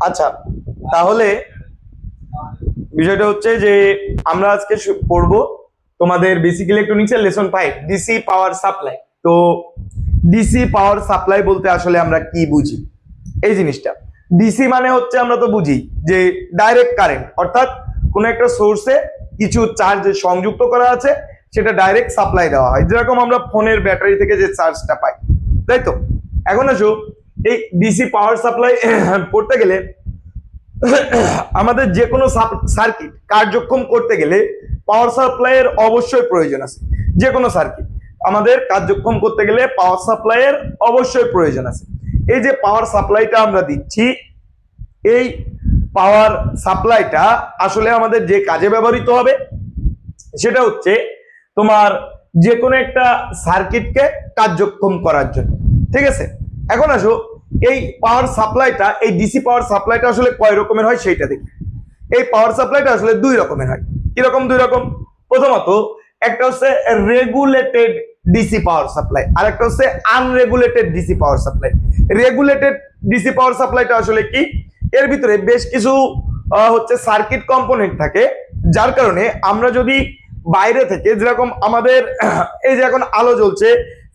আচ্ছা, তাহলে বিষয়টা হচ্ছে যে আমরা আজকে পড়বো তোমাদের বেসিক ইলেকট্রনিক্সের লেসন 5 ডিসি পাওয়ার সাপ্লাই। তো ডিসি পাওয়ার সাপ্লাই বলতে আসলে আমরা কি বুঝি এই জিনিসটা। ডিসি মানে হচ্ছে আমরা তো বুঝি যে ডাইরেক্ট কারেন্ট, অর্থাৎ কোন একটা সোর্সে কিছু চার্জ সংযুক্ত করা আছে, সেটা ডাইরেক্ট সাপ্লাই দেওয়া হয়, যেরকম আমরা ফোনের ব্যাটারি থেকে যে চার্জটা পাই, তাই তো। এখন আসো এই ডিসি পাওয়ার সাপ্লাই পড়তে গেলে আমাদের যে কোনো সার্কিট কার্যক্ষম করতে গেলে পাওয়ার সাপ্লাইয়ের অবশ্যই প্রয়োজন আছে। যে কোনো সার্কিট আমাদের কার্যক্ষম করতে গেলে পাওয়ার সাপ্লাইয়ের অবশ্যই প্রয়োজন আছে। এই যে পাওয়ার সাপ্লাইটা আমরা দিচ্ছি, এই পাওয়ার সাপ্লাইটা আসলে আমাদের যে কাজে ব্যবহৃত হবে সেটা হচ্ছে তোমার যে কোনো একটা সার্কিটকে কার্যক্ষম করার জন্য, ঠিক আছে। এখন আসো এই পাওয়ার সাপ্লাইটা, এই ডিসি পাওয়ার সাপ্লাইটা আসলে কয় রকমের হয় সেইটা দেখি। এই পাওয়ার সাপ্লাইটা আসলে দুই রকমের হয়। কিরকম দুই রকম? প্রথমত একটা হচ্ছে রেগুলেটেড ডিসি পাওয়ার সাপ্লাই, আর একটা হচ্ছে unregulated DC power supply. Regulated DC power সাপ্লাইটা আসলে কি, এর ভিতরে বেশ কিছু হচ্ছে সার্কিট কম্পোনেন্ট থাকে, যার কারণে আমরা যদি বাইরে থেকে, যেরকম আমাদের এই যে এখন আলো জ্বলছে,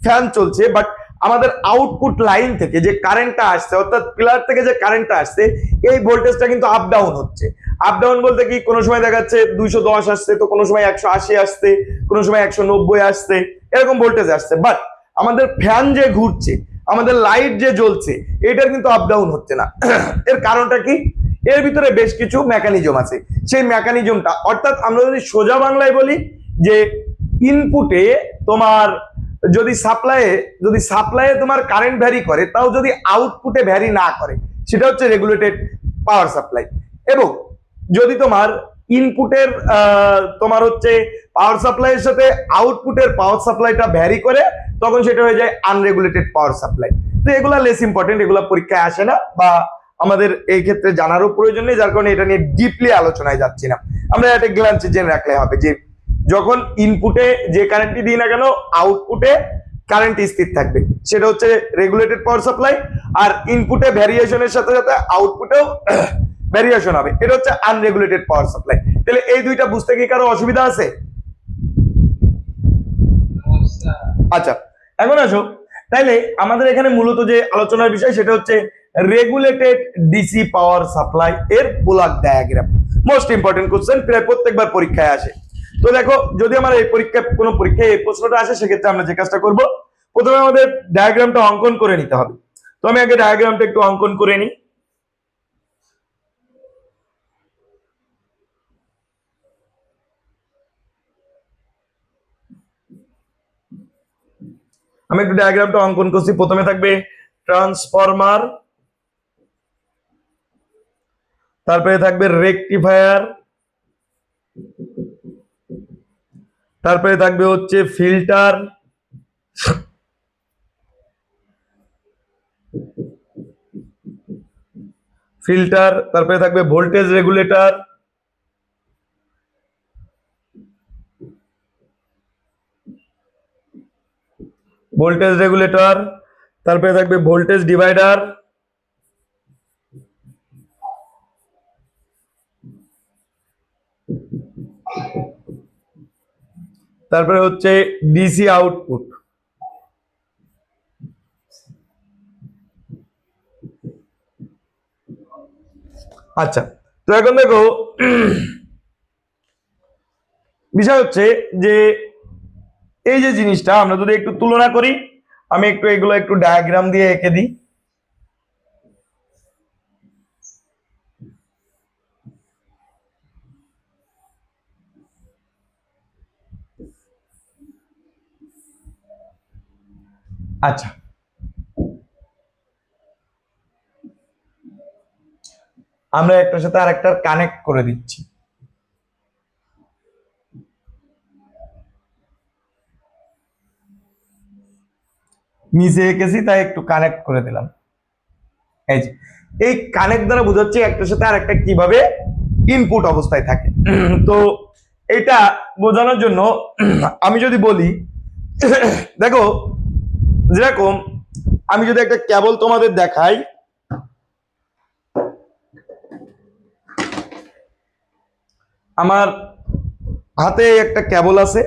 ফ্যান চলছে, বাট আমাদের আউটপুট লাইন থেকে যে কারেন্টটা আসছে, অর্থাৎ পিলার থেকে যে কারেন্টটা আসছে, এই ভোল্টেজটা কিন্তু আপ ডাউন হচ্ছে। আপ ডাউন বলতে কি, কোনো সময় দেখা যাচ্ছে 210 আসছে, তো কোনো সময় 180 আসছে, কোনো সময় 190 আসছে, এরকম ভোল্টেজ আসছে। বাট আমাদের ফ্যান যে ঘুরছে, আমাদের লাইট যে জ্বলছে, এটার কিন্তু আপ ডাউন হচ্ছে না। এর কারণটা কি? এর ভিতরে বেশ কিছু মেকানিজম আছে। সেই মেকানিজমটা, অর্থাৎ আমরা যদি সোজা বাংলায় বলি যে ইনপুটে তোমার যদি সাপ্লাইয়ে তোমার কারেন্ট ভ্যারি করে, তাও যদি আউটপুটে ভ্যারি না করে, সেটা হচ্ছে রেগুলেটেড পাওয়ার সাপ্লাই। এবং যদি তোমার ইনপুটের তোমার হচ্ছে পাওয়ার সাপ্লাইয়ের সাথে আউটপুটের পাওয়ার সাপ্লাইটা ভ্যারি করে, তখন সেটা হয়ে যায় আনরেগুলেটেড পাওয়ার সাপ্লাই। তো এগুলা লেস ইম্পর্টেন্ট, এগুলা পরীক্ষায় আসে না, বা আমাদের এই ক্ষেত্রে জানারও প্রয়োজন নেই, যার কারণে এটা নিয়ে ডিপলি আলোচনায় যাচ্ছি না। আমরা একটা গ্ল্যান্সে জেনে রাখলে হবে যে যখন ইনপুটে যে কারেন্টটি দিই না কেন, আউটপুটে কারেন্ট স্থির থাকবে, সেটা হচ্ছে রেগুলেটেড পাওয়ার সাপ্লাই। আর ইনপুটে ভ্যারিয়েশনের সাথে সাথে আউটপুটেও ভ্যারিয়েশন হবে, এটা হচ্ছে আনরেগুলেটেড পাওয়ার সাপ্লাই। তাহলে এই দুইটা বুঝতে কি কারো অসুবিধা আছে? আচ্ছা, এখন আসো তাইলে আমাদের এখানে মূলত যে আলোচনার বিষয় সেটা হচ্ছে রেগুলেটেড ডিসি পাওয়ার সাপ্লাই এর block diagram. Most important question, প্রায় প্রত্যেকবার পরীক্ষায় আসে। তো দেখো, যদি আমার এই কোনো পরীক্ষায় এই প্রশ্নটা আসে, সেক্ষেত্রে আমরা যে কাজটা করব, প্রথমে আমাদের ডায়াগ্রামটা অঙ্কন করে নিতে হবে। তো আমি আগে ডায়াগ্রামটা একটু অঙ্কন করে নিই। আমি একটু ডায়াগ্রামটা অঙ্কন করছি। প্রথমে থাকবে ট্রান্সফরমার, তারপরে থাকবে রেকটিফায়ার, তারপরে থাকবে হচ্ছে ফিল্টার, তারপরে থাকবে ভোল্টেজ রেগুলেটর, তারপরে থাকবে ভোল্টেজ ডিভাইডার, তারপরে হচ্ছে ডিসি আউটপুট। আচ্ছা, তো এখন দেখো বিষয় হচ্ছে যে এই যে জিনিসটা আমরা যদি একটু তুলনা করি, আমি একটু এগুলো একটু ডায়াগ্রাম দিয়ে এঁকে দিই। আচ্ছা, আমরা একটার সাথে আরেকটা কানেক্ট করে দিচ্ছি। নিচে এঁকেছি, তাই একটু কানেক্ট করে দিলাম। এই যে এই কানেক্ট দ্বারা বোঝাচ্ছে একটার সাথে আরেকটা কিভাবে ইনপুট অবস্থায় থাকে। তো এটা বোঝানোর জন্য আমি যদি বলি, দেখো যেরকম আমি যদি একটা কেবল তোমাদের দেখাই, আমার হাতে একটা কেবল আছে,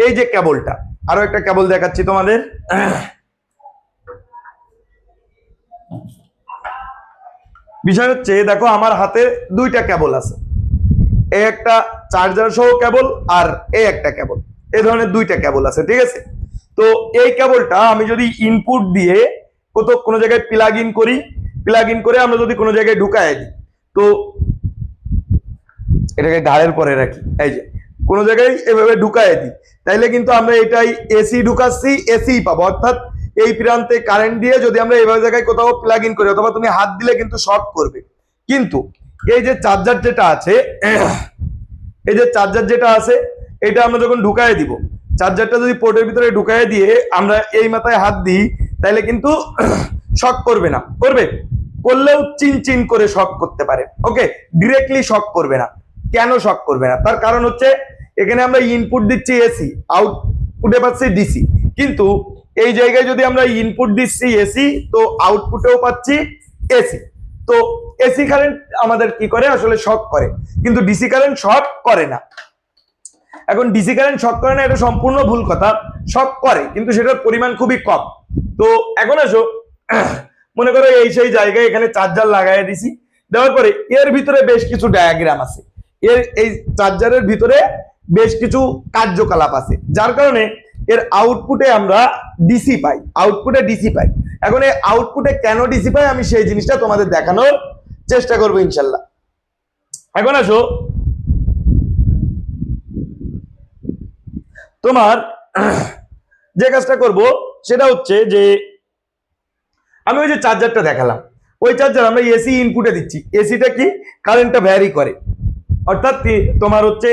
এই যে কেবলটা, আরো একটা কেবল দেখাচ্ছি তোমাদের। বিষয় হচ্ছে দেখো আমার হাতে দুইটা কেবল আছে, এই একটা চার্জার সহ কেবল আর এই একটা কেবল, এই ধরনের দুইটা কেবল আছে, ঠিক আছে। তো এই কেবলটা আমি যদি ইনপুট দিয়ে কোনো জায়গায় প্লাগ ইন করি, প্লাগ ইন করে আমরা যদি কোনো জায়গায় ঢুকায় দিই, তো এটাকে ঘাড়ের পরে রাখি, এই যে কোনো জায়গায় এভাবে ঢুকায় দিই, তাইলে কিন্তু আমরা এটাই এসি ঢুকাচ্ছি, এসি পাবো। অর্থাৎ এই প্রান্তে কারেন্ট দিয়ে যদি আমরা এইভাবে জায়গায় কোথাও প্লাগ ইন করি, অথবা তুমি হাত দিলে কিন্তু শর্ট করবে। কিন্তু এই যে চার্জার যেটা আছে, এই যে চার্জার যেটা আছে, এটা আমরা যখন ঢুকায় দিব, চার্জারটা যদি পোর্টের ভিতরে ঢুকায় দিয়ে আমরা এই মাথায় হাত দিই, তাহলে কিন্তু শক করবে না, করবে, করলেও চিন চিন করে শক করতে পারে, ওকে, ডিরেক্টলি শক করবে না। কেন শক করবে না? তার কারণ হচ্ছে এখানে আমরা ইনপুট দিচ্ছি এসি, আউটপুটে পাচ্ছি ডিসি, কিন্তু এই জায়গায় যদি আমরা ইনপুট দিচ্ছি এসি, তো আউটপুটেও পাচ্ছি এসি। তো এসি কারেন্ট আমাদের কি করে, আসলে শক করে, কিন্তু ডিসি কারেন্ট শক করে না। এখন ডিসি কারেন্ট শক করে না, এটা সম্পূর্ণ ভুল কথা, শক করে কিন্তু সেটার পরিমাণ খুবই কম। তো এখন আসো, মনে করো এই সেই জায়গায় এখানে চার্জার লাগাই দিছি, দেওয়ার পরে এর ভিতরে বেশ কিছু ডায়াগ্রাম আছে, এই চার্জারের ভিতরে বেশ কিছু কার্যকলাপ আছে, যার কারণে এর আউটপুটে আমরা ডিসি পাই, আউটপুটে ডিসি পাই। এখন এই আউটপুটে কেন ডিসি পাই আমি সেই জিনিসটা তোমাদের দেখানোর চেষ্টা করবো ইনশাল্লাহ। এখন আসো, তোমার যে কাজটা করব সেটা হচ্ছে যে আমি ওই যে চার্জারটা দেখালাম, ওই চার্জার আমরা এসি ইনপুটে দিচ্ছি, এসিটা কি কারেন্টটা ভ্যারি করে, অর্থাৎ তোমার হচ্ছে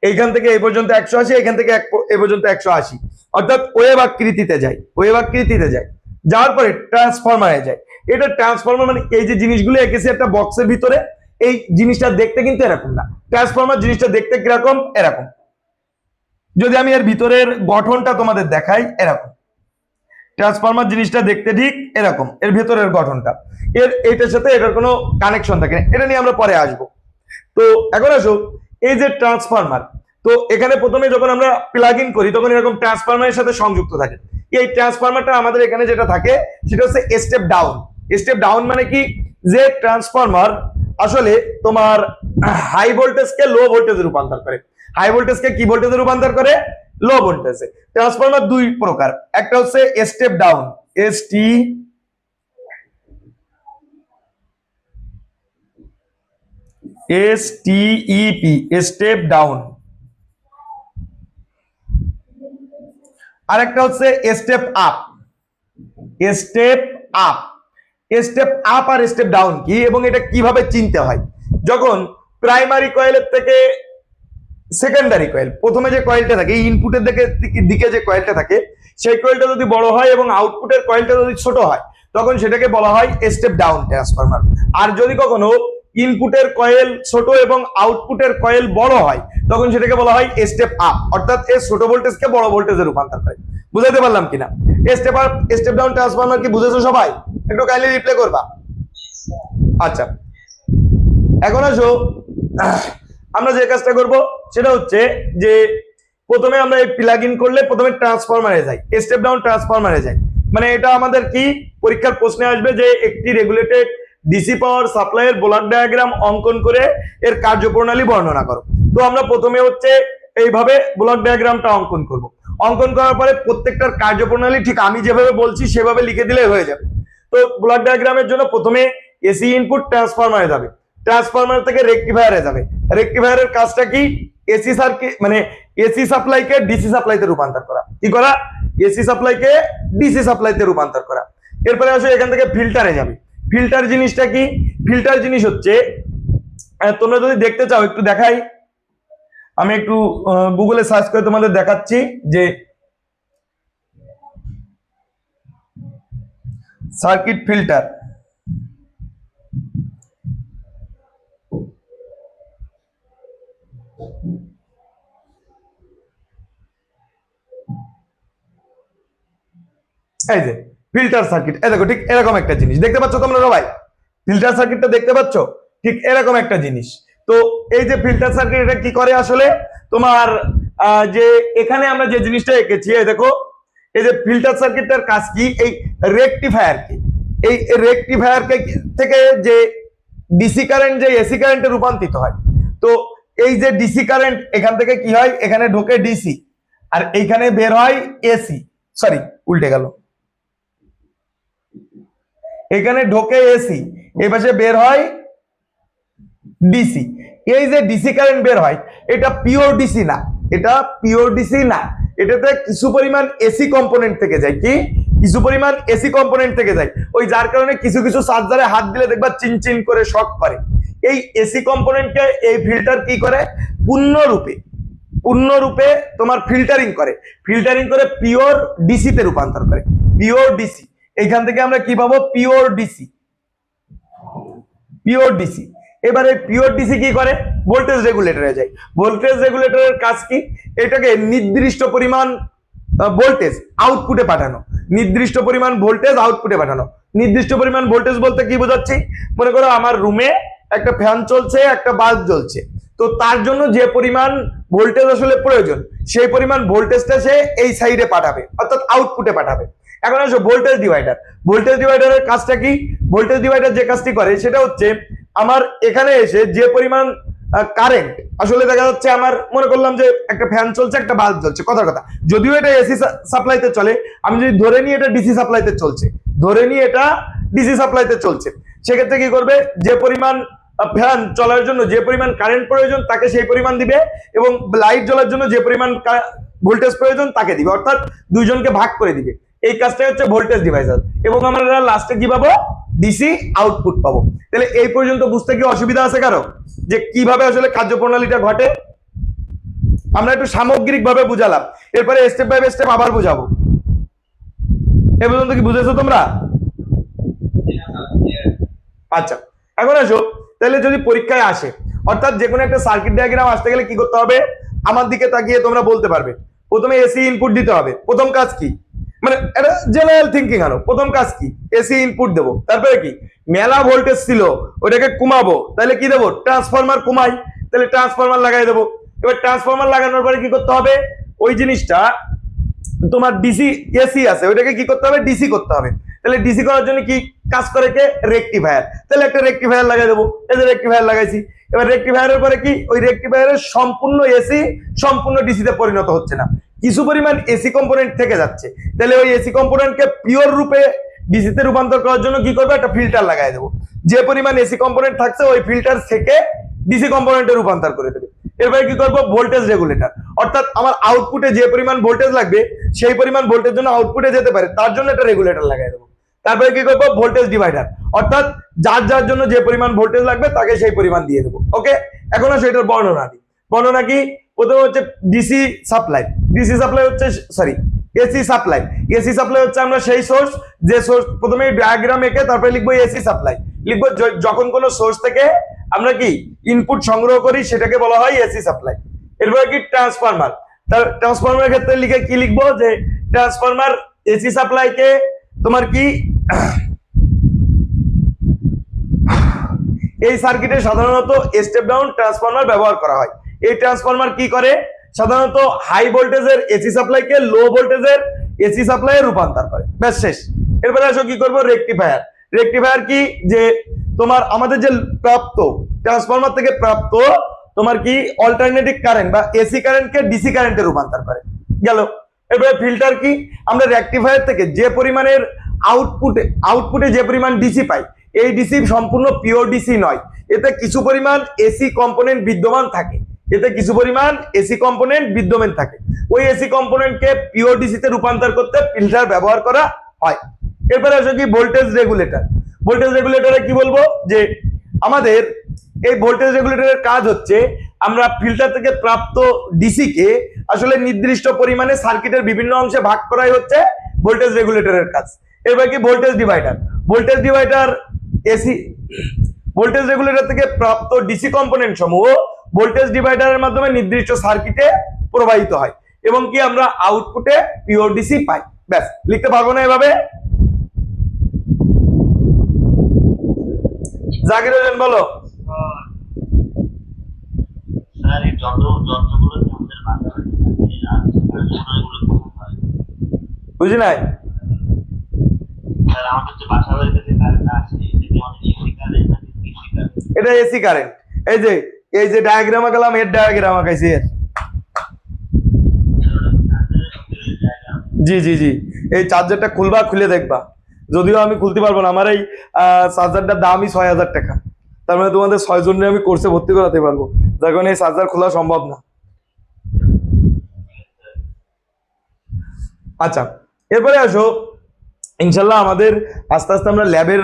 এইখান থেকে এই পর্যন্ত 180, এখান থেকে এই পর্যন্ত 180, অর্থাৎ ওয়েভ আকৃতিতে যায়, ওয়েভ আকৃতিতে যায়, যাওয়ার পরে ট্রান্সফরমারে যায়। এটা ট্রান্সফরমার মানে এই যে জিনিসগুলো এঁকেছে একটা বক্সের ভিতরে, এই জিনিসটা দেখতে কিন্তু এরকম না, ট্রান্সফরমার জিনিসটা দেখতে কিরকম, এরকম। যদি আমি এর ভিতরের গঠনটা তোমাদের দেখাই, এরকম ট্রান্সফরমার জিনিসটা দেখতে ঠিক এরকম, এর ভেতরের গঠনটা, এইটার সাথে এটার কোনো কানেকশন থাকে না, এটা নিয়ে আমরা পরে আসবো। তো এখন আসো, এই যে ট্রান্সফরমার, তো এখানে প্রথমে যখন আমরা প্লাগ ইন করি তখন এরকম ট্রান্সফরমারের সাথে সংযুক্ত থাকে। এই ট্রান্সফরমারটা আমাদের এখানে যেটা থাকে সেটা হচ্ছে স্টেপ ডাউন। স্টেপ ডাউন মানে কি, যে ট্রান্সফরমার আসলে তোমার হাই ভোল্টেজকে লো ভোল্টেজে রূপান্তর করে, হাই ভোল্টেজকে কি ভোল্টেজে রূপান্তর করে, লো ভোল্টেজে। ট্রান্সফরমার দুই প্রকার, একটা হচ্ছে step down, STEP, step down, আর একটা হচ্ছে step up, step up. Step up আর স্টেপ ডাউন কি এবং এটা কিভাবে চিনতে হয়? যখন প্রাইমারি কয়েলের থেকে সেকেন্ডারি কয়েল, প্রথমে যে কয়েলটা থাকে ইনপুটের দিকে যে কয়েলটা থাকে, সেই কয়েলটা যদি বড় হয় এবং আউটপুটের কয়েলটা যদি ছোট হয়, তখন সেটাকে বলা হয় স্টেপ ডাউন ট্রান্সফরমার। আর যদি কখনো ইনপুটের কয়েল ছোট এবং আউটপুটের কয়েল বড় হয়, তখন সেটাকে বলা হয় স্টেপ আপ, অর্থাৎ এই ছোট ভোল্টেজকে বড় ভোল্টেজে রূপান্তর করে। বুঝাইতে পারলাম কিনা? Step up step down transformer কি বুঝেছো সবাই? একটু কাইন্ডলি রিপ্লে করবা। আচ্ছা, এখন আসো, আমরা যে কাজটা করব সেটা হচ্ছে যে প্রথমে আমরা এই প্লাগ ইন করলে প্রথমে ট্রান্সফরমারে যাই, স্টেপ ডাউন ট্রান্সফরমারে যাই, মানে এটা আমাদের কি পরীক্ষার প্রশ্নে আসবে যে একটি রেগুলেটেড ডিসি পাওয়ার সাপ্লাইয়ের ব্লক ডায়াগ্রাম অঙ্কন করে এর কার্যপ্রণালী বর্ণনা করো। তো আমরা প্রথমে হচ্ছে এইভাবে ব্লক ডায়াগ্রামটা অঙ্কন করব। অঙ্কন করার পরে প্রত্যেকটার কার্যপ্রণালী ঠিক আমি যেভাবে বলছি সেভাবে লিখে দিলে হয়ে যাবে। তো ব্লক ডায়াগ্রামের জন্য প্রথমে এসি ইনপুট ট্রান্সফরমারে যাবে, ট্রান্সফরমার থেকে রেকটিফায়ারে যাবে, রেকটিফায়ারের কাজটা কি, এসি সার্কিট মানে এসি সাপ্লাইকে ডিসি সাপ্লাইতে রূপান্তর করা। কি করা? এসি সাপ্লাইকে ডিসি সাপ্লাইতে রূপান্তর করা। এরপরে আসো এখান থেকে ফিল্টারে যাবে। ফিল্টার জিনিসটা কি? ফিল্টার জিনিস হচ্ছে, তোমরা যদি দেখতে চাও একটু দেখাই, আমি একটু গুগলে সার্চ করে তোমাদের দেখাচ্ছি যে সার্কিট ফিল্টার, এই যে ফিল্টার সার্কিট, এই দেখো ঠিক এরকম একটা জিনিস দেখতে পাচ্ছ তোমরা সবাই, ফিল্টার সার্কিটটা দেখতে পাচ্ছ ঠিক এরকম একটা জিনিস। তো এই যে ফিল্টার সার্কিট এটা কি করে আসলে তোমার যে এখানে আমরা যে জিনিসটা এঁকেছি এই দেখো, এই যে ফিল্টার সার্কিটটার কাজ কি, এই রেকটিফায়ার কি, এই রেকটিফায়ার থেকে যে ডিসি কারেন্ট যে এসি কারেন্টে রূপান্তরিত হয়। তো এই যে ডিসি কারেন্ট এখান থেকে কি হয়, এখানে ঢোকে ডিসি আর এইখানে বের হয় এসি, সরি উল্টে গেল, এখানে ঢোকে এসি, এই পাশে বের হয় ডিসি। এই যে ডিসি কারেন্ট বের হয় এটা পিওর ডিসি না, এটা পিওর ডিসি না, এটাতে কিছু পরিমাণ এসি কম্পোনেন্ট থেকে যায়, কি কিছু পরিমাণ এসি কম্পোনেন্ট থেকে যায়, ওই যার কারণে কিছু কিছু চার্জারে হাত দিলে দেখবা চিনচিন করে শক করে। এই এসি কম্পোনেন্টকে এই ফিল্টার কি করে, পূর্ণরূপে তোমার ফিল্টারিং করে পিওর ডিসি তে রূপান্তর করে, পিওর ডিসি। এখান থেকে আমরা কি পাবো, পিওর ডিসি। এবারে পিওর ডিসি কি করে, ভোল্টেজ রেগুলেটরে যায়। ভোল্টেজ রেগুলেটরের কাজ কি, এটাকে নির্দিষ্ট পরিমাণ ভোল্টেজ আউটপুটে পাঠানো, নির্দিষ্ট পরিমাণ ভোল্টেজ আউটপুটে পাঠানো। নির্দিষ্ট পরিমাণ ভোল্টেজ বলতে কি বোঝাচ্ছি, মনে করো আমার রুমে একটা ফ্যান চলছে, একটা বাল্ব জ্বলছে, তো তার জন্য যে পরিমাণ ভোল্টেজ আসলে প্রয়োজন সেই পরিমাণ ভোল্টেজটা সে এই সাইডে পাঠাবে, অর্থাৎ আউটপুটে পাঠাবে। এখন আসো ভোল্টেজ ডিভাইডারের কাজটা কি, ভোল্টেজ ডিভাইডার যে কাজটি করে সেটা হচ্ছে আমার এখানে এসে যে পরিমাণ কারেন্ট আসলে দেখা যাচ্ছে, আমার মনে করলাম যে একটা ফ্যান চলছে, একটা বাল্ব জ্বলছে, কথার কথা যদিও এটা এসি সাপ্লাইতে চলে, আমি যদি ধরে নিই এটা ডিসি সাপ্লাইতে চলছে, সেক্ষেত্রে কি করবে, যে পরিমাণ ফ্যান চলার জন্য যে পরিমাণ কারেন্ট প্রয়োজন তাকে সেই পরিমাণ দিবে, এবং লাইট জ্বলার জন্য যে পরিমাণ ভোল্টেজ প্রয়োজন তাকে দিবে, অর্থাৎ দুইজনকে ভাগ করে দিবে। এই কাজটাই হচ্ছে ভোল্টেজ ডিভাইডার, এবং আমরা লাস্টে কি পাবো, ডিসি আউটপুট পাবো। তাহলে এই পর্যন্ত বুঝতে কি অসুবিধা আছে কারো, যে কিভাবে আসলে কার্যপ্রণালীটা ঘটে? আমরা একটু সামগ্রিক ভাবে বুঝালাম, এরপরে স্টেপ বাই স্টেপ আবার বুঝাবো। এ পর্যন্ত কি বুঝেছো তোমরা? আচ্ছা, এখন আসো, তাহলে যদি পরীক্ষায় আসে, অর্থাৎ যে কোনো একটা সার্কিট ডায়াগ্রাম আসতে গেলে কি করতে হবে, আমার দিকে তাকিয়ে তোমরা বলতে পারবে। প্রথমে এসি ইনপুট দিতে হবে, প্রথম কাজ কি, মানে এটা জেনারেল থিঙ্কিং আনো, প্রথম কাজ কি, এসি ইনপুট দেবো, তারপরে কি, মেলা ভোল্টেজ ছিল ওটাকে কমাবো, তাহলে কি দেবো, ট্রান্সফরমার কমাই, তাহলে ট্রান্সফরমার লাগাই দেবো। এবার ট্রান্সফরমার লাগানোর পরে কি করতে হবে, ওই জিনিসটা তোমার ডিসি এসি আছে ওইটাকে কি করতে হবে, ডিসি করতে হবে। তাহলে ডিসি করার জন্য কি কাজ করে, কে, রেকটিফায়ার, তাহলে একটা রেকটিফায়ার লাগাই দেবো, এই যে রেকটিফায়ার লাগাইছি। এবার রেকটিফায়ারের পরে কি, ওই রেকটিফায়ারের সম্পূর্ণ এসি সম্পূর্ণ ডিসিতে পরিণত হচ্ছে না, কিছু পরিমাণ এসি কম্পোনেন্ট থেকে যাচ্ছে, তাহলে ওই এসি কম্পোনেন্টকে পিওর রূপে ডিসিতে রূপান্তর করার জন্য কি করবে, একটা ফিল্টার লাগাই দেবো, যে পরিমাণ এসি কম্পোনেন্ট থাকছে ওই ফিল্টার থেকে ডিসি কম্পোনেন্টে রূপান্তর করে দেবে। এরপরে কি করবো, ভোল্টেজ রেগুলেটর, অর্থাৎ আমার আউটপুটে যে পরিমাণ ভোল্টেজ লাগবে সেই পরিমাণ ভোল্টেজ জন্য আউটপুটে যেতে পারে তার জন্য একটা রেগুলেটর লাগাই দেবো। তারপরে কি করবো, ভোল্টেজ ডিভাইডার, অর্থাৎ যার যার জন্য যে পরিমাণ ভোল্টেজ লাগবে তাকে সেই পরিমাণ দিয়ে দেবো। ওকে, এখন সেটার বর্ণনা দিই। বর্ণনা কি, প্রথমে হচ্ছে ডিসি সাপ্লাই হচ্ছে, সরি, এসি সাপ্লাই হচ্ছে আমরা সেই সোর্স, যে সোর্স প্রথমে ডায়াগ্রাম এঁকে তারপরে লিখবো এসি সাপ্লাই, লিখবো যখন কোনো সোর্স থেকে আমরা কি ইনপুট সংগ্রহ করি সেটাকে বলা হয় এসি সাপ্লাই। এরপরে কি, ট্রান্সফরমার, তার ট্রান্সফরমারের ক্ষেত্রে কি লিখবো, যে ট্রান্সফরমার এসি সাপ্লাইকে তোমার কি এই সার্কিটে সাধারণত স্টেপ ডাউন ট্রান্সফরমার ব্যবহার করা হয়। এই ট্রান্সফরমার কি করে, সাধারণত হাই ভোল্টেজের এসি সাপ্লাইকে লো ভোল্টেজের এসি সাপ্লাই রূপান্তর করে, ব্যাস শেষ। এরপরে আসো কি করবো, রেকটিফায়ার কি, যে তোমার আমাদের যে প্রাপ্ত ট্রান্সফরমার থেকে প্রাপ্ত তোমার কি অল্টারনেটিভ কারেন্ট বা এসি কারেন্টকে ডিসি কারেন্টে রূপান্তর করে, গেল। এরপরে ফিল্টার কি, আমরা রেকটিফায়ার থেকে যে পরিমাণের আউটপুটে যে পরিমাণ ডিসি পাই, এই ডিসি সম্পূর্ণ পিওর ডিসি নয়, এতে কিছু পরিমাণ এসি কম্পোনেন্ট বিদ্যমান থাকে, ওই এসি কম্পোনেন্টকে পিওর ডিসিতে রূপান্তর করতে ফিল্টার ব্যবহার করা হয়। এরপরে আসো কি, ভোল্টেজ রেগুলেটরে কি বলবো, যে আমাদের এই ভোল্টেজ রেগুলেটরের কাজ হচ্ছে আমরা ফিল্টার থেকে প্রাপ্ত ডিসি কে আসলে নির্দিষ্ট পরিমাণে সার্কিটের বিভিন্ন অংশে ভাগ করাই হচ্ছে ভোল্টেজ রেগুলেটরের কাজ। এরপর কি, voltage divider AC voltage regulator থেকে প্রাপ্ত ডিসি কম্পোনেন্ট সমূহ ভোল্টেজ ডিভাইডারের মাধ্যমে নির্দিষ্ট সার্কিটে প্রবাহিত হয়, এবং কি আমরা আউটপুটে পিওর ডিসি পাই। ব্যাস, লিখতে পারবো না এভাবে? জাকির হোসেন বলো। বুঝি নাই? এটা এসি কারেন্ট। এই যে ডায়াগ্রাম আঁকালাম, এর ডায়াগ্রাম আঁকাইছি এর। জি জি জি, এই চার্জারটা খুলবা, খুলে দেখবা। যদিও আমি খুলতে পারবো না, আমার এই চার্জারটার দামই 6,000 টাকা। তার মানে তোমাদের 6 জনের আমি কোর্সে ভর্তি করাতে পারবো, যার কারণে এই চার্জার খোলা সম্ভব না। আচ্ছা, এরপরে আসো, ইনশাল্লাহ আমাদের আস্তে আস্তে আমরা ল্যাবের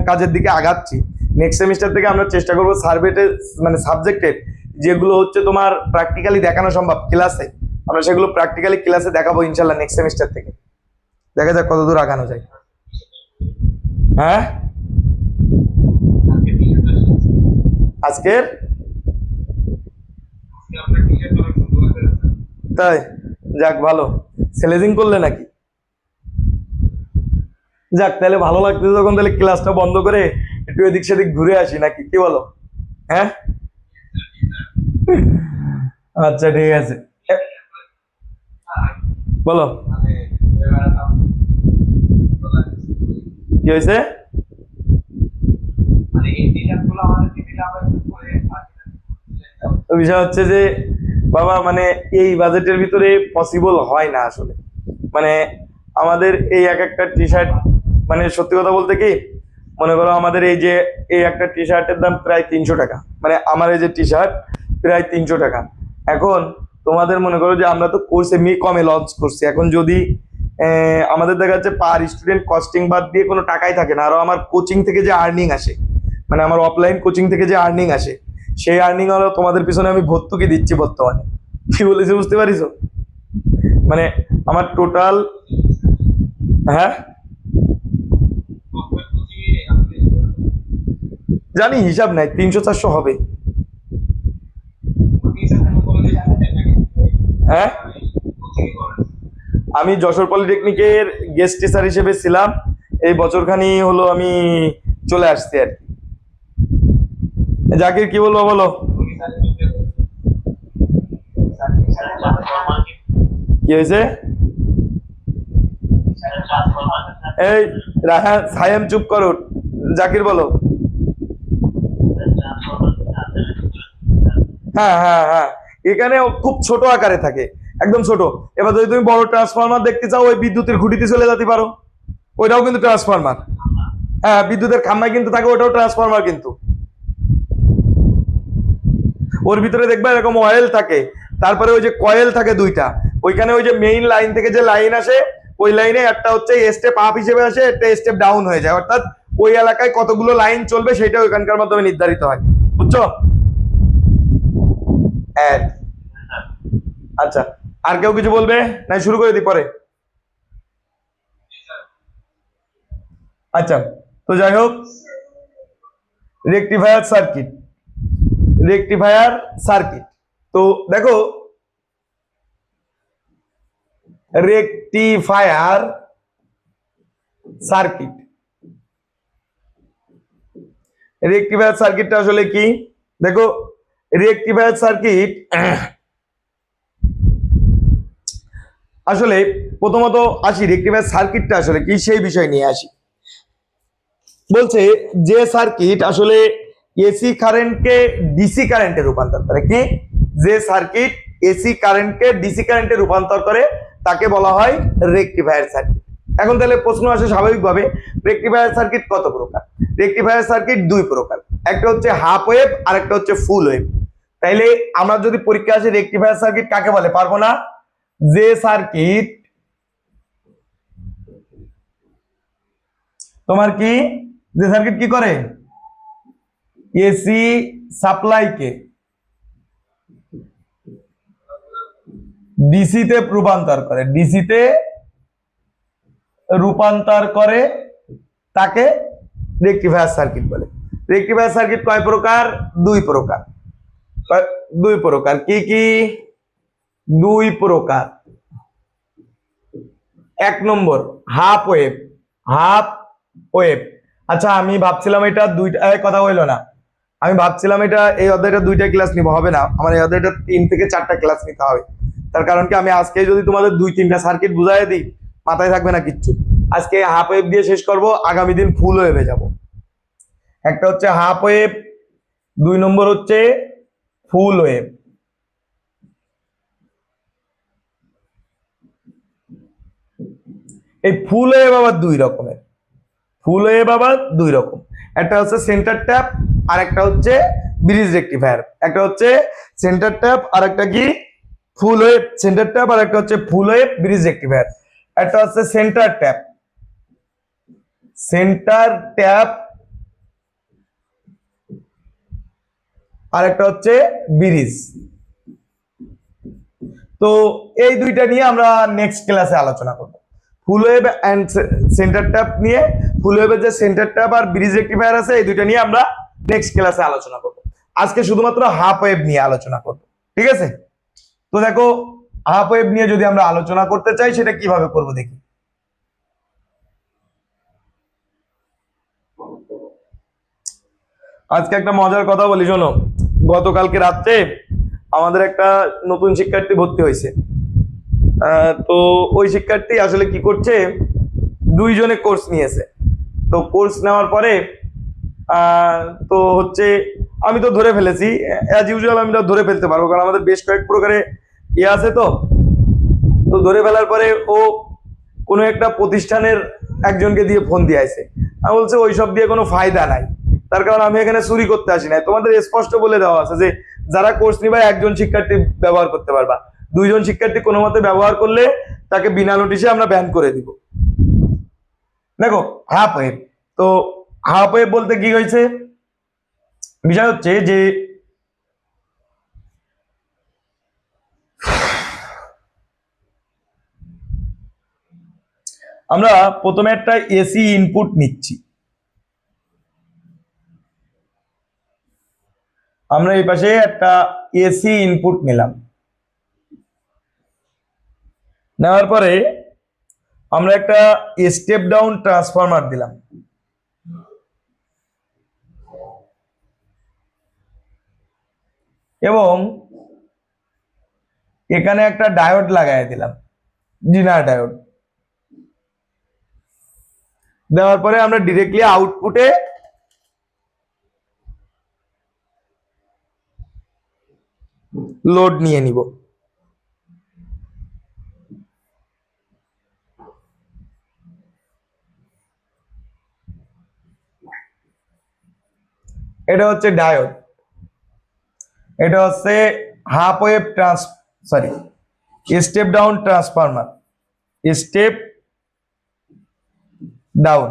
কাজের দিকে আগাচ্ছি। নেক্সট সেমিস্টার থেকে আমরা চেষ্টা করবো সার্ভেটের মানে সাবজেক্টের যেগুলো হচ্ছে তোমার প্র্যাকটিক্যালি দেখানো সম্ভব ক্লাসে, আমরা সেগুলো প্র্যাকটিক্যালি ক্লাসে দেখাবো ইনশাল্লাহ নেক্সট সেমিস্টার থেকে। দেখা যাক কত দূর আগানো যায়। হ্যাঁ, আজকের তাই? যাক ভালো, সেলেজিং করলে নাকি? যাক, তাহলে ভালো লাগতেছে যখন, তাহলে ক্লাসটা বন্ধ করে একটু এদিক সেদিক ঘুরে আসি নাকি, কি বলো? হ্যাঁ, আচ্ছা ঠিক আছে, বলো কি হয়েছে? বিষয় হচ্ছে যে বাবা, মানে এই বাজেটের ভিতরে পসিবল হয় না আসলে। মানে আমাদের এই এক একটা টি শার্ট, মানে সত্যি কথা বলতে কি, মনে করো আমাদের এই একটা টি শার্টের দাম প্রায় 300 টাকা, মানে আমার এই যে টি শার্ট প্রায় 300 টাকা। এখন তোমাদের মনে করো যে আমরা তো কোর্সে কমে লঞ্চ করছি, এখন যদি আমাদের দেখা যাচ্ছে পার স্টুডেন্ট কস্টিং বাদ দিয়ে কোনো টাকাই থাকে না, আরো আমার কোচিং থেকে যে আর্নিং আসে, মানে আমার অফলাইন কোচিং থেকে যে আর্নিং আসে, সেই আর্নিং হলো তোমাদের পিছনে আমি ভর্তুকি দিচ্ছি বর্তমানে। কি বলেছি বুঝতে পারিস? মানে আমার টোটাল, হ্যাঁ জানি, হিসাব নাই, 300-400 হবে। হ্যাঁ, আমি যশোর পলিটেকনিকের গেস্ট টিচার হিসেবে ছিলাম, এই বছরখানি হলো আমি চলে আসছি আর কি। জাকির কি বলবো বলো? কি হয়েছে? এই রাহান সায়াম চুপ করো, জাকির বলো। হ্যাঁ হ্যাঁ হ্যাঁ, এখানে খুব ছোট আকারে থাকে, একদম ছোট। এবার যদি তুমি বড় ট্রান্সফরমার দেখতে চাও, ওই বিদ্যুতের খুঁটিতে চলে যেতে পারো, ওইটাও কিন্তু ট্রান্সফরমার। হ্যাঁ, বিদ্যুতের খাম্বায় কিন্তু থাকে, ওটাও ট্রান্সফরমার কিন্তু। ওর ভিতরে দেখবে এরকম অয়েল থাকে, তারপরে ওই যে কয়েল থাকে দুইটা, ওইখানে ওই যে মেইন লাইন থেকে যে লাইন আসে, ওই লাইনে একটা হচ্ছে স্টেপ আপ হিসেবে আসে, একটা স্টেপ ডাউন হয়ে যায়, অর্থাৎ ওই এলাকায় কতগুলো লাইন চলবে সেটা ওইখানকার মাধ্যমে নির্ধারিত হয়, বুঝছো? আচ্ছা, আর কেউ কিছু বলবে না? শুরু করে দিই পরে। আচ্ছা, তো যাই হোক, রেকটিফায়ার সার্কিট, রেকটিফায়ার সার্কিট, তো দেখো রেকটিফায়ার সার্কিট, রেকটিফায়ার সার্কিটটা আসলে কি? দেখো রেকটিফায়ার সার্কিট আসলে প্রথমত আসি, রেকটিফায়ার সার্কিটটা আসলে কি সেই বিষয় নিয়ে আসি। বলছে যে সার্কিট আসলে এসি কারেন্টকে ডিসি কারেন্টে রূপান্তর করে, কি? যে সার্কিট এসি কারেন্টকে ডিসি কারেন্টে রূপান্তর করে তাকে বলা হয় রেকটিফায়ার সার্কিট। এখন তাহলে প্রশ্ন আসে স্বাভাবিকভাবে, রেকটিফায়ার সার্কিট কত প্রকার? রেকটিফায়ার সার্কিট দুই প্রকার, একটা হচ্ছে হাফ ওয়েভ আর একটা হচ্ছে ফুল ওয়েভ। তাইলে আমরা যদি পরীক্ষা আসে রেকটিফায়ার সার্কিট কাকে বলে পারবো না? যে সার্কিট তোমার কি, যে সার্কিট কি করে, এসি সাপ্লাইকে ডিসিতে রূপান্তর করে, ডিসিতে রূপান্তর করে, তাকে রেকটিফায়ার সার্কিট বলে। রেকটিফায়ার সার্কিট কয় প্রকার? দুই প্রকার। দুই প্রকার, কি কি? দুই প্রকার। এক নম্বর হাফ ওয়েভ, হাফ ওয়েভ। আচ্ছা, আমি ভাবছিলাম এটা দুইটা, কথা হইলো না, আমি ভাবছিলাম এটা এই অধ্যায়টা 2টা ক্লাস নিব, হবে না, আমার এই অধ্যায়টা 3 থেকে 4টা ক্লাস নিতে হবে। তার কারণ কি, আমি আজকে যদি তোমাদের 2-3টা সার্কিট বুঝাই দিই মাথায় থাকবে না কিচ্ছু। আজকে হাফ ওয়েভ দিয়ে শেষ করব, আগামী দিন ফুল ওয়েভে যাব। একটা হচ্ছে হাফ ওয়েভ, 2 নম্বর হচ্ছে ফুল ওয়েভ। এই ফুল ওয়েভ আবার 2 রকমের, ফুল ওয়েভ আবার 2 রকম। একটা হচ্ছে সেন্টার ট্যাপ আর একটা হচ্ছে ব্রিজ রেকটিফায়ার। একটা হচ্ছে সেন্টার ট্যাপ আর একটা কি ফুল ওয়েভ, সেন্টার ট্যাপ আর একটা হচ্ছে ফুল ওয়েভ ব্রিজ রেকটিফায়ার। একটা হচ্ছে সেন্টার ট্যাপ, সেন্টার ট্যাপ আর একটা হচ্ছে ব্রিজ। তো এই দুইটা নিয়ে আমরা নেক্সট ক্লাসে আলোচনা করব। Full wave and centre tap নিয়ে, ফুল ওয়েভের যে সেন্টার ট্যাপ আর ব্রিজ রেকটিফায়ার আছে, এই দুইটা নিয়ে আমরা নেক্সট ক্লাসে আলোচনা করব। আজকে শুধুমাত্র হাফ ওয়েভ নিয়ে আলোচনা করব, ঠিক আছে? তো দেখো, হাফ ওয়েভ নিয়ে যদি আমরা আলোচনা করতে চাই সেটা কিভাবে করব দেখি। আজকে একটা মজার কথা বলি, শোনো। গতকালকে রাত্রে আমাদের একটা নতুন শিক্ষার্থী ভর্তি হয়েছে। তো ওই শিক্ষার্থী আসলে কি করছে, 2 জনে কোর্স নিয়েছে। তো কোর্স নেওয়ার পরে তো হচ্ছে আমি তো ধরে ফেলেছি, অ্যাজ ইউজুয়াল আমি তো ধরে ফেলতে পারবো, কারণ আমাদের বেশ কয়েক প্রকারে ইয়ে আছে। তো ধরে ফেলার পরে ও কোনো একটা প্রতিষ্ঠানের একজনকে দিয়ে ফোন দিয়ে আসে। আমি বলছি ওইসব দিয়ে কোনো ফায়দা নাই, তার কারণ আমি এখানে চুরি করতে আসি নাই। তোমাদের স্পষ্ট বলে দেওয়া আছে যে যারা কোর্স নিবা 1 জন শিক্ষার্থী ব্যবহার করতে পারবা, 2 জন শিক্ষার্থী কোনো মতে ব্যবহার করলে তাকে বিনা নোটিশে আমরা ব্যান করে দিব। দেখো, হাফ ওয়েভ, তো হাফ ওয়েভ বলতে কি হয়েছে, বিষয় হচ্ছে যে আমরা প্রথমে একটা এসি ইনপুট নিচ্ছি। আমরা এই পাশে একটা এসি ইনপুট নিলাম, নেওয়ার পরে আমরা একটা স্টেপ ডাউন ট্রান্সফরমার দিলাম। এবং এখানে একটা ডায়োড লাগাই দিলাম, জিনার ডায়োড। দেওয়ার পরে আমরা ডিরেক্টলি আউটপুটে লোড নিয়ে নিব। এটা হচ্ছে ডায়োড, এটা হচ্ছে half wave step down transformer, step down.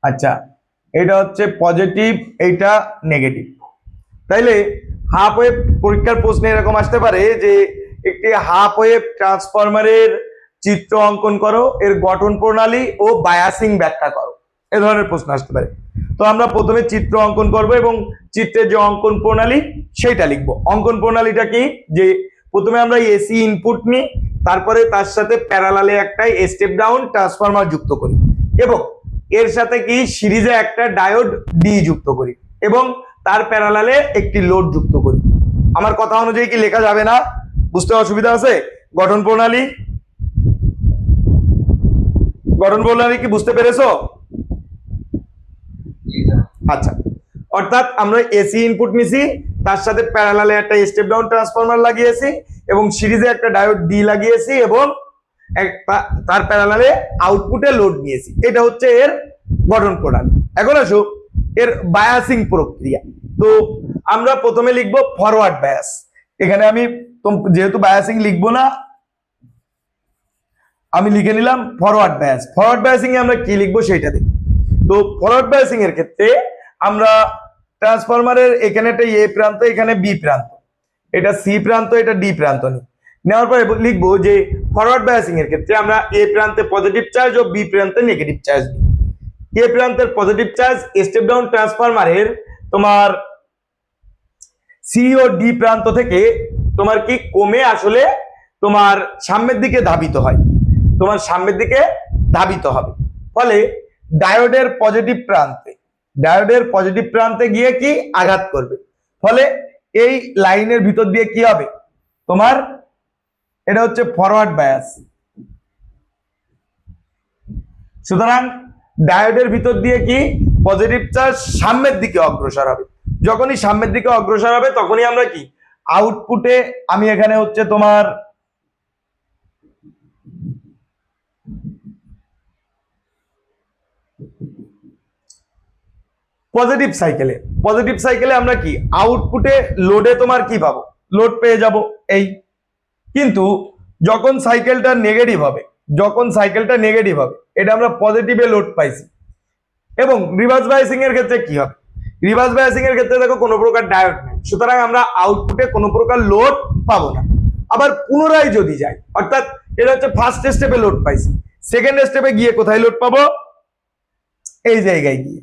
আচ্ছা, এটা হচ্ছে পজিটিভ, এইটা নেগেটিভ। তাইলে হাফ ওয়েভ পরীক্ষার প্রশ্নে এরকম আসতে পারে যে একটি হাফ ওয়েভ ট্রান্সফরমারের চিত্র অঙ্কন করো, এর গঠন প্রণালী ও বায়াসিং ব্যাখ্যা করো, এ ধরনের প্রশ্ন আসতে পারে। তো আমরা প্রথমে চিত্র অঙ্কন করব এবং চিত্রের যে অঙ্কন প্রণালী সেইটা লিখব। অঙ্কন প্রণালীটা কি, যে প্রথমে আমরা এসি ইনপুট নিই, তারপরে তার সাথে প্যারালালে একটা স্টেপ ডাউন ট্রান্সফরমার যুক্ত করি এবং এর সাথে কি সিরিজে একটা ডায়োড ডি যুক্ত করি এবং তার প্যারালালে একটি লোড যুক্ত করি। আমার কথা অনুযায়ী কি লেখা যাবে না? বুঝতে অসুবিধা আছে? গঠন প্রণালী কি বুঝতে পেরেছো? আচ্ছা, অর্থাৎ আমরা এসি ইনপুট নিছি, তার সাথে প্যারালালে একটা স্টেপ ডাউন ট্রান্সফরমার লাগিয়েছি এবং সিরিজে একটা ডায়োড ডি লাগিয়েছি এবং তার প্যারালালে আউটপুটে লোড নিয়েছি। এটা হচ্ছে এর গঠন প্রণালী। এখন আসো এর বায়াসিং প্রক্রিয়া। তো আমরা প্রথমে লিখবো ফরওয়ার্ড বায়াস। এখানে আমি যেহেতু বায়াসিং লিখবো না, আমি লিখে নিলাম ফরওয়ার্ড বায়াস। ফরওয়ার্ড বায়াসিং এ আমরা কি লিখবো সেটা দেখি। তো ফরওয়ার্ড বায়াসিং এর ক্ষেত্রে আমরা ট্রান্সফরমারের এখানে একটা এ প্রান্ত, এখানে বি প্রান্ত, এটা সি প্রান্ত, এটা ডি প্রান্ত নিই। নেওয়ার পরে লিখবো যে ফরওয়ার্ড বায়াসিং এর ক্ষেত্রে আমরা এ প্রান্তে পজিটিভ চার্জ ও বি প্রান্তে নেগেটিভ চার্জ দিই। এ প্রান্তের পজিটিভ চার্জ স্টেপ ডাউন ট্রান্সফরমারের তোমার সি ও ডি প্রান্ত থেকে তোমার কি কমে আসলে তোমার সামনের দিকে ধাবিত হয়, তোমার সামনের দিকে ধাবিত হবে। ফলে ডায়োডের পজিটিভ প্রান্তে ডায়োডের পজিটিভ প্রান্তে গিয়ে কি আঘাত করবে, ফলে এই লাইনের ভিতর দিয়ে কি হবে তোমার, এটা হচ্ছে ফরওয়ার্ড বায়াস। সুতরাং ডায়োডের ভিতর দিয়ে কি পজিটিভ চার্জ সামনের দিকে অগ্রসর হবে, যখনই সামনের দিকে অগ্রসর হবে তখনই আমরা কি আউটপুটে, আমি এখানে হচ্ছে তোমার পজিটিভ সাইকেলে আমরা কি আউটপুটে লোডে তোমার কি পাবো, লোড পেয়ে যাব এই। কিন্তু যখন সাইকেলটা নেগেটিভ হবে, এটা আমরা পজিটিভে লোড পাইছি। এবং রিভার্স বায়াসিং এর ক্ষেত্রে কি হবে, রিভার্স বায়াসিং এর ক্ষেত্রে দেখো কোনো প্রকার ডায়োড নেই, সুতরাং আমরা আউটপুটে কোনো প্রকার লোড পাবো না। আবার পুনরায় যদি যাই, অর্থাৎ এটা হচ্ছে ফার্স্ট স্টেপে লোড পাইছি, সেকেন্ড স্টেপে গিয়ে কোথায় লোড পাবো, এই জায়গায় গিয়ে,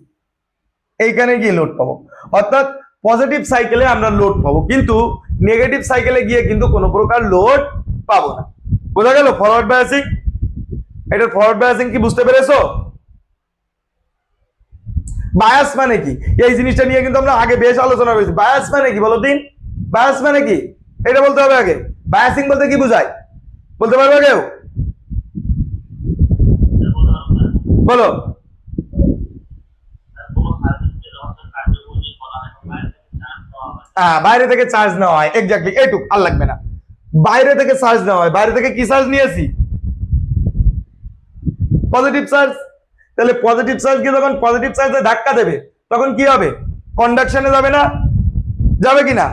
এইখানে গিয়ে লোড পাবো। অর্থাৎ পজিটিভ সাইকেলে আমরা লোড পাবো, কিন্তু নেগেটিভ সাইকেলে গিয়ে কিন্তু কোনো প্রকার লোড পাবো না। বোঝা গেল ফরওয়ার্ড বায়াসিং? এটার ফরওয়ার্ড বায়াসিং কি বুঝতে পেরেছো? বায়াস মানে কি, এই জিনিসটা নিয়ে কিন্তু আমরা আগে বেশ আলোচনা করেছি। বায়াস মানে কি বলো দিন, বায়াস মানে কি এটা বলতে হবে আগে। বায়াসিং বলতে কি বোঝায় বলতে পারবে কেউ? বলো। বাইরে থেকে চার্জ নেওয়া হয়, এক্স্যাক্টলি এইটুক, আর লাগবে না। বাইরে থেকে চার্জ নেওয়া হয়, বাইরে থেকে কি চার্জ নিয়েছি, পজিটিভ চার্জ। তাহলে পজিটিভ চার্জ গিয়ে যখন পজিটিভ চার্জে ধাক্কা দেবে তখন কি হবে, কন্ডাকশনে যাবে না, যাবে কিনা?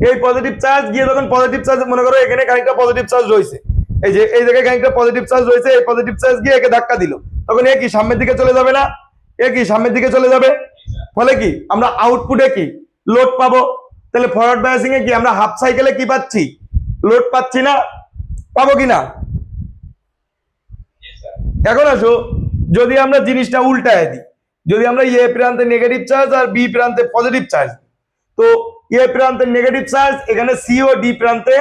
এই পজিটিভ চার্জ গিয়ে যখন পজিটিভ চার্জ, মনে করো এখানে খানিকটা পজিটিভ চার্জ রয়েছে, এই যে এই জায়গায় খানিকটা পজিটিভ চার্জ রয়েছে, এই পজিটিভ চার্জ গিয়ে একে ধাক্কা দিল, তখন এ কি সামনের দিকে চলে যাবে না, এ কি সামনের দিকে চলে যাবে, ফলে কি আমরা আউটপুটে কি লোড পাবো। তাহলে ফরওয়ার্ড বায়াসিং এ কি আমরা হাফ সাইকেলে কি পাচ্ছি, লোড পাচ্ছি না, পাবো কিনা? এখন আসো, যদি আমরা জিনিসটা উল্টায় দিই, যদি আমরা এ প্রান্তে নেগেটিভ চার্জ আর বি প্রান্তে পজিটিভ চার্জ, তো এ প্রান্তে নেগেটিভ চার্জ এখানে সি ও ডি প্রান্তে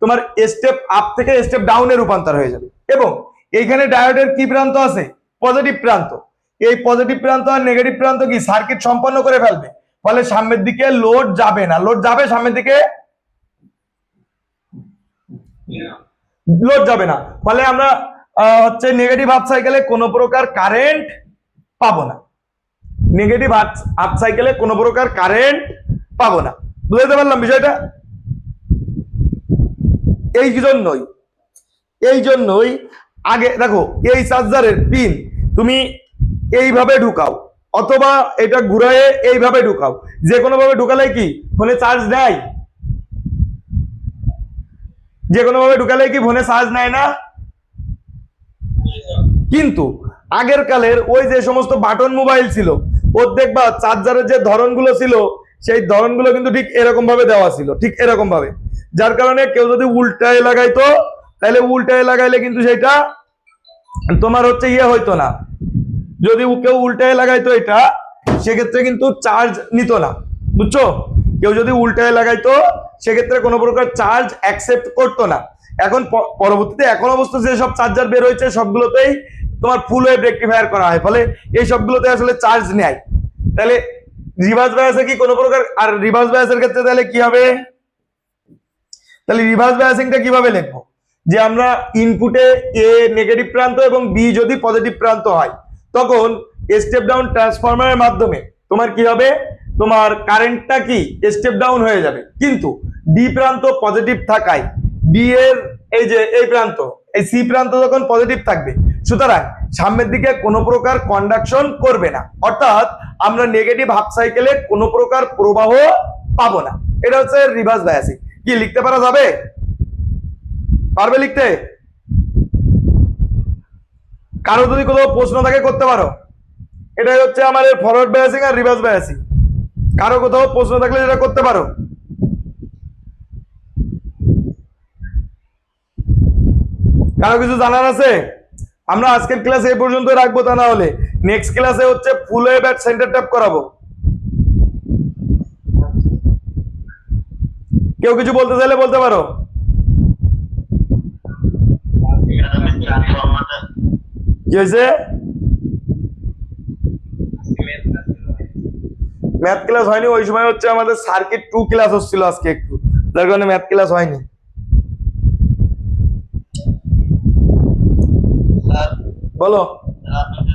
তোমার স্টেপ আপ থেকে স্টেপ ডাউনে রূপান্তর হয়ে যাবে। এবং এইখানে ডায়োডের কি প্রান্ত আছে, পজিটিভ প্রান্ত। এই পজিটিভ প্রান্ত আর নেগেটিভ প্রান্ত কি সার্কিট সম্পন্ন করে ফেলবে, ফলে সামনের দিকে লোড যাবে না, লোড যাবে সামনের দিকে, লোড যাবে না, ফলে আমরা হচ্ছে নেগেটিভ হাফ সাইকেলে কোনো প্রকার কারেন্ট পাবো না, নেগেটিভ হাফ সাইকেলে কোনো প্রকার কারেন্ট পাবো না। বুঝতে পারলাম বিষয়টা? এই জন্যই আগে দেখো, এই চার্জারের পিন তুমি এইভাবে ঢুকাও অথবা এটা ঘুরায়ে এইভাবে ঢুকাও, যে কোনো ভাবে ঢুকালে কি ফোনে চার্জ নেয়, যে কোনো ভাবে ঢুকালে কি ফোনে চার্জ নেয় না। কিন্তু আগের কালের ওই যে সমস্ত বাটন মোবাইল ছিল, ওর দেখবা চার্জারের যে ধরনগুলো ছিল, সেই ধরনগুলো কিন্তু ঠিক এরকম ভাবে দেওয়া ছিল, ঠিক এরকম ভাবে, যার কারণে কেউ যদি উল্টায় লাগাইতো, তাহলে উল্টায় লাগাইলে কিন্তু সেটা তোমার হচ্ছে ইয়ে হইতো না, যদি কেউ উল্টায় লাগাইতো এটা, সেক্ষেত্রে কিন্তু চার্জ নিত না, বুঝছো? কেউ যদি উল্টায় লাগাইতো সেক্ষেত্রে কোনো প্রকার চার্জ অ্যাকসেপ্ট করতো না। এখন পরবর্তীতে এখন অবস্থা যেসব চার্জার বের হয়েছে সবগুলোতেই তোমার ফুল ওয়েভ রেকটিফায়ার করা হয়, ফলে এই সবগুলোতে আসলে চার্জ নেয়। তাহলে রিভার্স বায়াসে কি কোনো প্রকার, আর রিভার্স বায়াসের ক্ষেত্রে তাহলে কি হবে, তাহলে রিভার্স বায়াসিংটা কিভাবে লিখবো, যে আমরা ইনপুটে এ নেগেটিভ প্রান্ত এবং বি যদি পজিটিভ প্রান্ত হয়, তখন স্টেপ ডাউন ট্রান্সফরমারের মাধ্যমে তোমার কি হবে, তোমার কারেন্টটা কি স্টেপ ডাউন হয়ে যাবে। কিন্তু ডি প্রান্ত পজিটিভ থাকায় ডি এর এই যে এই প্রান্ত, এই সি প্রান্ত যখন পজিটিভ থাকবে, সুতরাং সামনের দিকে কোনো প্রকার কন্ডাকশন করবে না, অর্থাৎ আমরা নেগেটিভ হাফ সাইকেলে কোনো প্রকার প্রবাহ পাবো না। এটা হচ্ছে রিভার্স বায়াসিং। কি লিখতে পারা যাবে, পারবে লিখতে? কারো যদি কোনো প্রশ্ন থাকে করতে পারো। এটাই হচ্ছে আমাদের ফরওয়ার্ড বায়াসিং আর রিভার্স বায়াসিং। কারো কোথাও প্রশ্ন থাকলে যেটা করতে পারো। কারো কিছু জানার আছে? আমরা আজকের ক্লাসে এই পর্যন্ত রাখবো, তা না হলে নেক্সট ক্লাসে হচ্ছে ফুল ওয়েভ এট সেন্টার ট্যাপ করাবো। কেউ কিছু বলতে চাইলে বলতে পারো। কি হয়েছে? ম্যাথ ক্লাস হয়নি, ওই সময় হচ্ছে আমাদের সার্কিট 2 ক্লাস হচ্ছিল আজকে একটু, যার কারণে ম্যাথ ক্লাস হয়নি। স্যার বলো। আপনি